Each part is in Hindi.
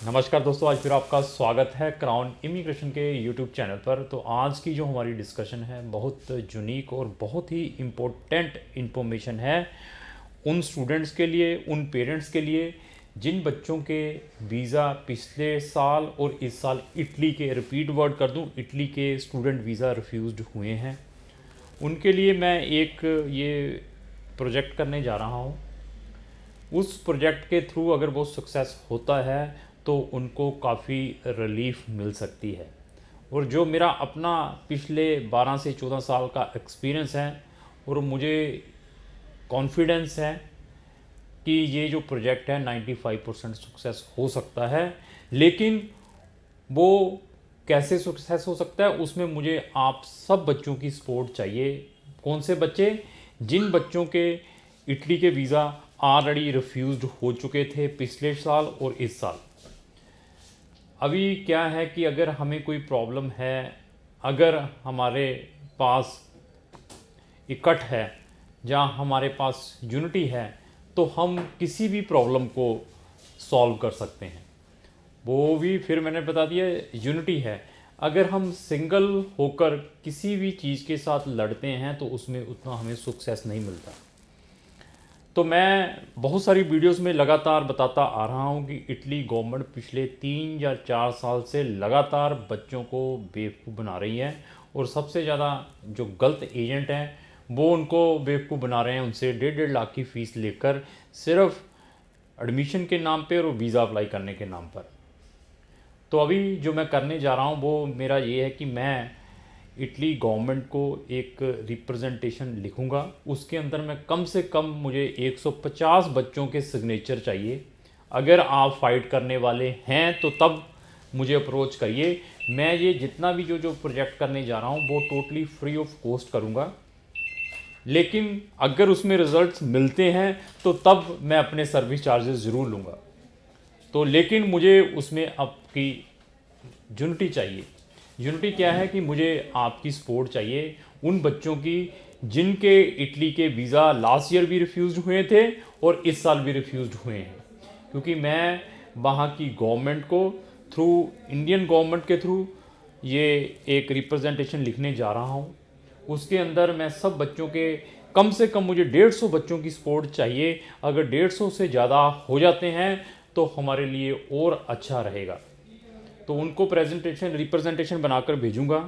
नमस्कार दोस्तों, आज फिर आपका स्वागत है क्राउन इमिग्रेशन के यूट्यूब चैनल पर। तो आज की जो हमारी डिस्कशन है बहुत यूनिक और बहुत ही इम्पोर्टेंट इन्फॉर्मेशन है उन स्टूडेंट्स के लिए, उन पेरेंट्स के लिए जिन बच्चों के वीज़ा पिछले साल और इस साल इटली के, रिपीट वर्ड कर दूं, इटली के स्टूडेंट वीज़ा रिफ्यूज़्ड हुए हैं। उनके लिए मैं एक ये प्रोजेक्ट करने जा रहा हूँ। उस प्रोजेक्ट के थ्रू अगर वो सक्सेस होता है तो उनको काफ़ी रिलीफ मिल सकती है। और जो मेरा अपना पिछले 12 से 14 साल का एक्सपीरियंस है, और मुझे कॉन्फिडेंस है कि ये जो प्रोजेक्ट है 95% सक्सेस हो सकता है। लेकिन वो कैसे सक्सेस हो सकता है, उसमें मुझे आप सब बच्चों की सपोर्ट चाहिए। कौन से बच्चे? जिन बच्चों के इटली के वीज़ा ऑलरेडी रिफ्यूज़्ड हो चुके थे पिछले साल और इस साल। अभी क्या है कि अगर हमें कोई प्रॉब्लम है, अगर हमारे पास इकट्ठ है, जहाँ हमारे पास यूनिटी है, तो हम किसी भी प्रॉब्लम को सॉल्व कर सकते हैं। वो भी फिर मैंने बता दिया, यूनिटी है। अगर हम सिंगल होकर किसी भी चीज़ के साथ लड़ते हैं तो उसमें उतना हमें सक्सेस नहीं मिलता। तो मैं बहुत सारी वीडियोस में लगातार बताता आ रहा हूँ कि इटली गवर्नमेंट पिछले 3 या 4 साल से लगातार बच्चों को बेवकूफ़ बना रही है, और सबसे ज़्यादा जो गलत एजेंट हैं वो उनको बेवकूफ़ बना रहे हैं। उनसे 1.5 लाख की फ़ीस लेकर सिर्फ एडमिशन के नाम पे और वीज़ा अप्लाई करने के नाम पर। तो अभी जो मैं करने जा रहा हूँ वो मेरा ये है कि मैं इटली गवर्नमेंट को एक रिप्रेजेंटेशन लिखूंगा। उसके अंदर मैं कम से कम मुझे 150 बच्चों के सिग्नेचर चाहिए। अगर आप फाइट करने वाले हैं तो तब मुझे अप्रोच करिए। मैं ये जितना भी जो प्रोजेक्ट करने जा रहा हूँ वो टोटली फ्री ऑफ कॉस्ट करूँगा। लेकिन अगर उसमें रिजल्ट्स मिलते हैं तो तब मैं अपने सर्विस चार्जेस ज़रूर लूँगा। तो लेकिन मुझे उसमें आपकी यूनिटी चाहिए। यूनिटी क्या है कि मुझे आपकी सपोर्ट चाहिए उन बच्चों की जिनके इटली के वीज़ा लास्ट ईयर भी रिफ्यूज़ हुए थे और इस साल भी रिफ्यूज़ हुए हैं। क्योंकि मैं वहाँ की गवर्नमेंट को थ्रू, इंडियन गवर्नमेंट के थ्रू ये एक रिप्रेजेंटेशन लिखने जा रहा हूँ। उसके अंदर मैं सब बच्चों के, कम से कम मुझे 150 बच्चों की सपोर्ट चाहिए। अगर 150 से ज़्यादा हो जाते हैं तो हमारे लिए और अच्छा रहेगा। तो उनको रिप्रेजेंटेशन बनाकर भेजूंगा।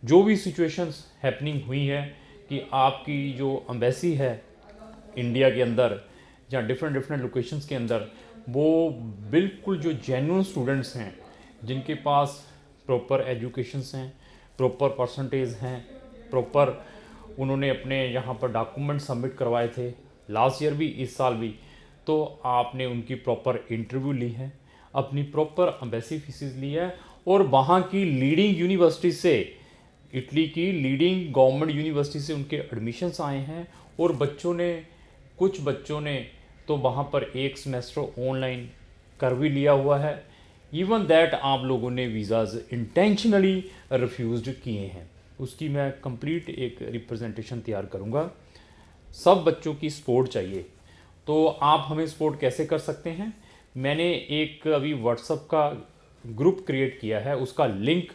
जो भी सिचुएशंस हैपनिंग हुई है कि आपकी जो एम्बेसी है इंडिया के अंदर या डिफरेंट डिफरेंट लोकेशंस के अंदर, वो बिल्कुल जो जेन्युइन स्टूडेंट्स हैं, जिनके पास प्रॉपर एजुकेशंस हैं, प्रॉपर परसेंटेज हैं, प्रॉपर उन्होंने अपने यहाँ पर डॉक्यूमेंट सबमिट करवाए थे लास्ट ईयर भी इस साल भी, तो आपने उनकी प्रॉपर इंटरव्यू ली है, अपनी प्रॉपर एम्बेसी फीसिस ली है, और वहाँ की लीडिंग यूनिवर्सिटी से, इटली की लीडिंग गवर्नमेंट यूनिवर्सिटी से उनके एडमिशन्स आए हैं। और कुछ बच्चों ने तो वहाँ पर एक सेमेस्टर ऑनलाइन कर भी लिया हुआ है। इवन दैट आप लोगों ने वीज़ाज़ इंटेंशनली रिफ्यूज़ किए हैं। उसकी मैं कंप्लीट एक रिप्रेजेंटेशन तैयार करूँगा। सब बच्चों की सपोर्ट चाहिए। तो आप हमें सपोर्ट कैसे कर सकते हैं? मैंने एक अभी व्हाट्सएप का ग्रुप क्रिएट किया है, उसका लिंक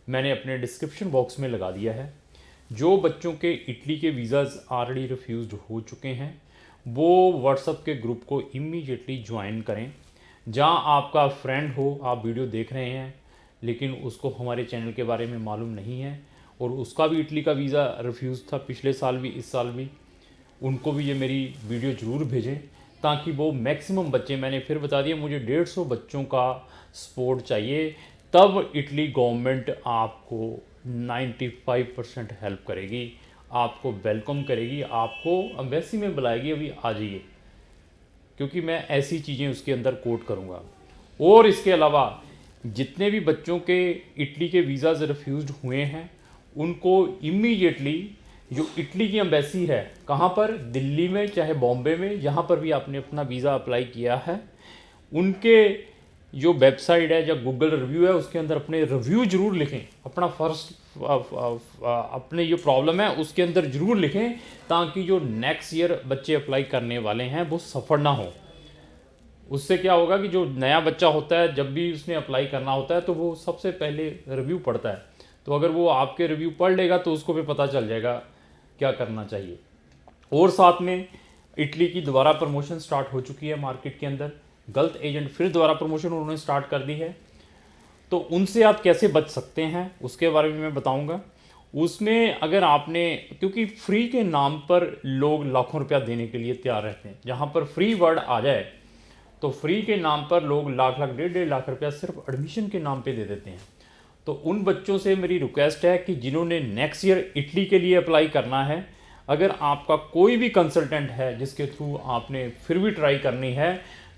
मैंने अपने डिस्क्रिप्शन बॉक्स में लगा दिया है। जो बच्चों के इटली के वीज़ाज़ ऑलरेडी रिफ्यूज़्ड हो चुके हैं वो व्हाट्सएप के ग्रुप को इमीडिएटली ज्वाइन करें। जहां आपका फ्रेंड हो, आप वीडियो देख रहे हैं लेकिन उसको हमारे चैनल के बारे में मालूम नहीं है, और उसका भी इटली का वीज़ा रिफ्यूज़ था पिछले साल भी इस साल भी, उनको भी ये मेरी वीडियो ज़रूर भेजें ताकि वो मैक्सिमम बच्चे, मैंने फिर बता दिया, मुझे 150 बच्चों का सपोर्ट चाहिए। तब इटली गवर्नमेंट आपको 95% हेल्प करेगी, आपको वेलकम करेगी, आपको एम्बेसी में बुलाएगी, अभी आ जाइए, क्योंकि मैं ऐसी चीज़ें उसके अंदर कोट करूँगा। और इसके अलावा जितने भी बच्चों के इटली के वीज़ाज़ रिफ्यूज़्ड हुए हैं उनको इमीडिएटली, जो इटली की एम्बेसी है, कहाँ पर, दिल्ली में चाहे बॉम्बे में, जहाँ पर भी आपने अपना वीज़ा अप्लाई किया है, उनके जो वेबसाइट है या गूगल रिव्यू है उसके अंदर अपने रिव्यू ज़रूर लिखें। अपना फर्स्ट अपने जो प्रॉब्लम है उसके अंदर ज़रूर लिखें ताकि जो नेक्स्ट ईयर बच्चे अप्लाई करने वाले हैं वो सफ़र ना हो। उससे क्या होगा कि जो नया बच्चा होता है जब भी उसने अप्लाई करना होता है तो वो सबसे पहले रिव्यू पढ़ता है। तो अगर वो आपके रिव्यू पढ़ लेगा तो उसको भी पता चल जाएगा क्या करना चाहिए। और साथ में इटली की दोबारा प्रमोशन स्टार्ट हो चुकी है मार्केट के अंदर, गलत एजेंट फिर दोबारा प्रमोशन उन्होंने स्टार्ट कर दी है। तो उनसे आप कैसे बच सकते हैं उसके बारे में मैं बताऊंगा। उसमें अगर आपने, क्योंकि फ्री के नाम पर लोग लाखों रुपया देने के लिए तैयार रहते हैं, जहाँ पर फ्री वर्ड आ जाए तो फ्री के नाम पर लोग लाख लाख 1.5 लाख रुपया सिर्फ एडमिशन के नाम पे दे देते हैं। तो उन बच्चों से मेरी रिक्वेस्ट है कि जिन्होंने नेक्स्ट ईयर इटली के लिए अप्लाई करना है, अगर आपका कोई भी कंसल्टेंट है जिसके थ्रू आपने फिर भी ट्राई करनी है,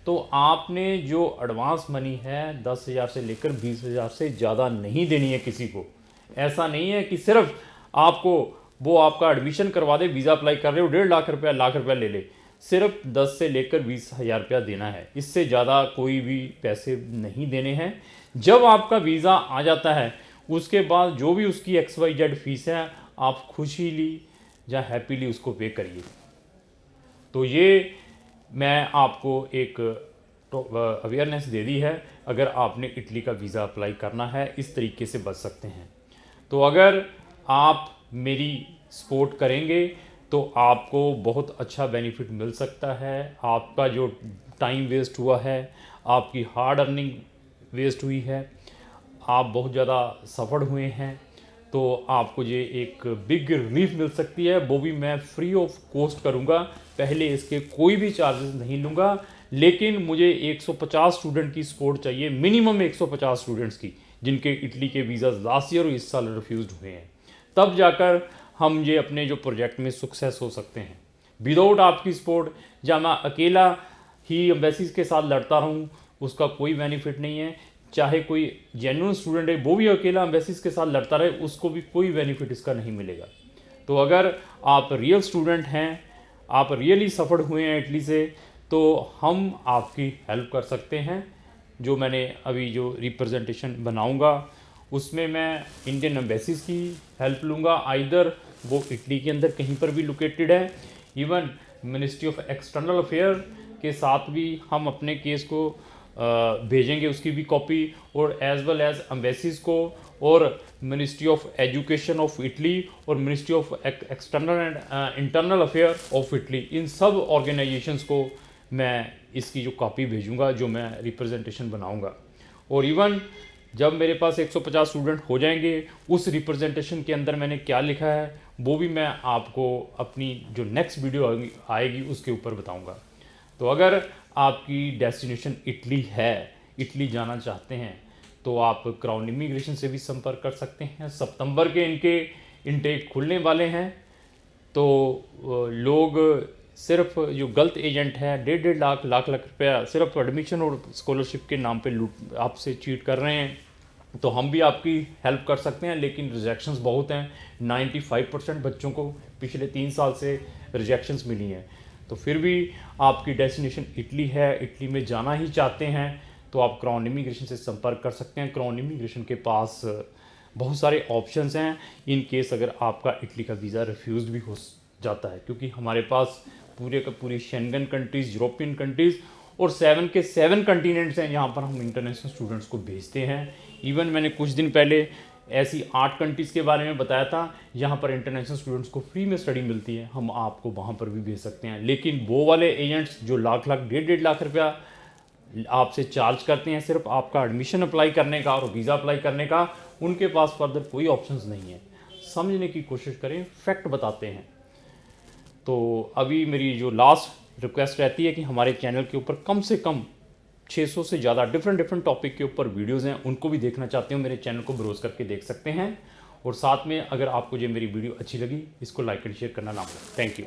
तो आपने जो एडवांस मनी है 10,000 से लेकर 20,000 से ज़्यादा नहीं देनी है किसी को। ऐसा नहीं है कि सिर्फ आपको वो आपका एडमिशन करवा दे, वीज़ा अप्लाई कर रहे हो 1.5 लाख रुपया ले ले, सिर्फ 10 से लेकर 20,000 रुपया देना है, इससे ज़्यादा कोई भी पैसे नहीं देने हैं। जब आपका वीज़ा आ जाता है उसके बाद जो भी उसकी XYZ फीस है आप खुशीली या हैप्पीली उसको पे करिए। तो ये मैं आपको एक अवेयरनेस दे दी है। अगर आपने इटली का वीज़ा अप्लाई करना है इस तरीके से बच सकते हैं। तो अगर आप मेरी सपोर्ट करेंगे तो आपको बहुत अच्छा बेनिफिट मिल सकता है। आपका जो टाइम वेस्ट हुआ है, आपकी हार्ड अर्निंग वेस्ट हुई है, आप बहुत ज़्यादा सफ़र हुए हैं, तो आपको ये एक बिग रिलीफ मिल सकती है। वो भी मैं फ्री ऑफ कॉस्ट करूँगा, पहले इसके कोई भी चार्जेस नहीं लूँगा। लेकिन मुझे 150 स्टूडेंट की सपोर्ट चाहिए, मिनिमम 150 स्टूडेंट्स की, जिनके इटली के वीज़ा लास्ट ईयर और इस साल रिफ्यूज़ हुए हैं। तब जाकर हम ये अपने जो प्रोजेक्ट में सक्सेस हो सकते हैं। विदाउट आपकी सपोर्ट या मैं अकेला ही एम्बेसीज के साथ लड़ता रहूँ, उसका कोई बेनिफिट नहीं है। चाहे कोई जेन्युइन स्टूडेंट है वो भी अकेला एम्बेसीज के साथ लड़ता रहे, उसको भी कोई बेनिफिट इसका नहीं मिलेगा। तो अगर आप रियल स्टूडेंट हैं, आप रियली सफ़र हुए हैं इटली से, तो हम आपकी हेल्प कर सकते हैं। जो मैंने अभी जो रिप्रेजेंटेशन बनाऊंगा उसमें मैं इंडियन एम्बेसीज की हेल्प लूँगा, आइदर वो इटली के अंदर कहीं पर भी लोकेटेड है। Even ministry of external affair के साथ भी हम अपने केस को भेजेंगे, उसकी भी कॉपी, और एज वेल एज एम्बेसीज को, और ministry of education of Italy और ministry of external and internal affair of Italy, इन सब ऑर्गेनाइजेशंस को मैं इसकी जो कॉपी भेजूंगा जो मैं रिप्रेजेंटेशन बनाऊंगा। और इवन जब मेरे पास 150 स्टूडेंट हो जाएंगे, उस रिप्रेजेंटेशन के अंदर मैंने क्या लिखा है वो भी मैं आपको अपनी जो नेक्स्ट वीडियो आएगी उसके ऊपर बताऊंगा। तो अगर आपकी डेस्टिनेशन इटली है, इटली जाना चाहते हैं, तो आप क्राउन इमिग्रेशन से भी संपर्क कर सकते हैं। सितंबर के इनके इनटेक खुलने वाले हैं। तो लोग सिर्फ जो गलत एजेंट है 1.5 लाख रुपया सिर्फ एडमिशन और स्कॉलरशिप के नाम पे लूट आपसे चीट कर रहे हैं। तो हम भी आपकी हेल्प कर सकते हैं, लेकिन रिजेक्शंस बहुत हैं। 95% बच्चों को पिछले 3 साल से रिजेक्शंस मिली हैं। तो फिर भी आपकी डेस्टिनेशन इटली है, इटली में जाना ही चाहते हैं, तो आप क्राउन इमिग्रेशन से संपर्क कर सकते हैं। क्राउन इमिग्रेशन के पास बहुत सारे ऑप्शंस हैं इन केस अगर आपका इटली का वीज़ा रिफ्यूज़ भी हो जाता है, क्योंकि हमारे पास पूरे का पूरी शेंगन कंट्रीज़, यूरोपियन कंट्रीज़ और 7 के 7 कंटिनेंट्स हैं जहाँ पर हम इंटरनेशनल स्टूडेंट्स को भेजते हैं। इवन मैंने कुछ दिन पहले ऐसी 8 कंट्रीज़ के बारे में बताया था जहाँ पर इंटरनेशनल स्टूडेंट्स को फ्री में स्टडी मिलती है, हम आपको वहाँ पर भी भेज सकते हैं। लेकिन वो वाले एजेंट्स जो लाख 1.5 लाख रुपया आपसे चार्ज करते हैं सिर्फ आपका एडमिशन अप्लाई करने का और वीज़ा अप्लाई करने का, उनके पास फर्दर कोई ऑप्शंस नहीं है। समझने की कोशिश करें, फैक्ट बताते हैं। तो अभी मेरी जो लास्ट रिक्वेस्ट रहती है कि हमारे चैनल के ऊपर कम से कम 600 से ज़्यादा डिफरेंट टॉपिक के ऊपर वीडियोज़ हैं, उनको भी देखना चाहते हो मेरे चैनल को ब्राउज़ करके देख सकते हैं। और साथ में अगर आपको ये मेरी वीडियो अच्छी लगी, इसको लाइक एंड शेयर करना ना भूलें। Thank you.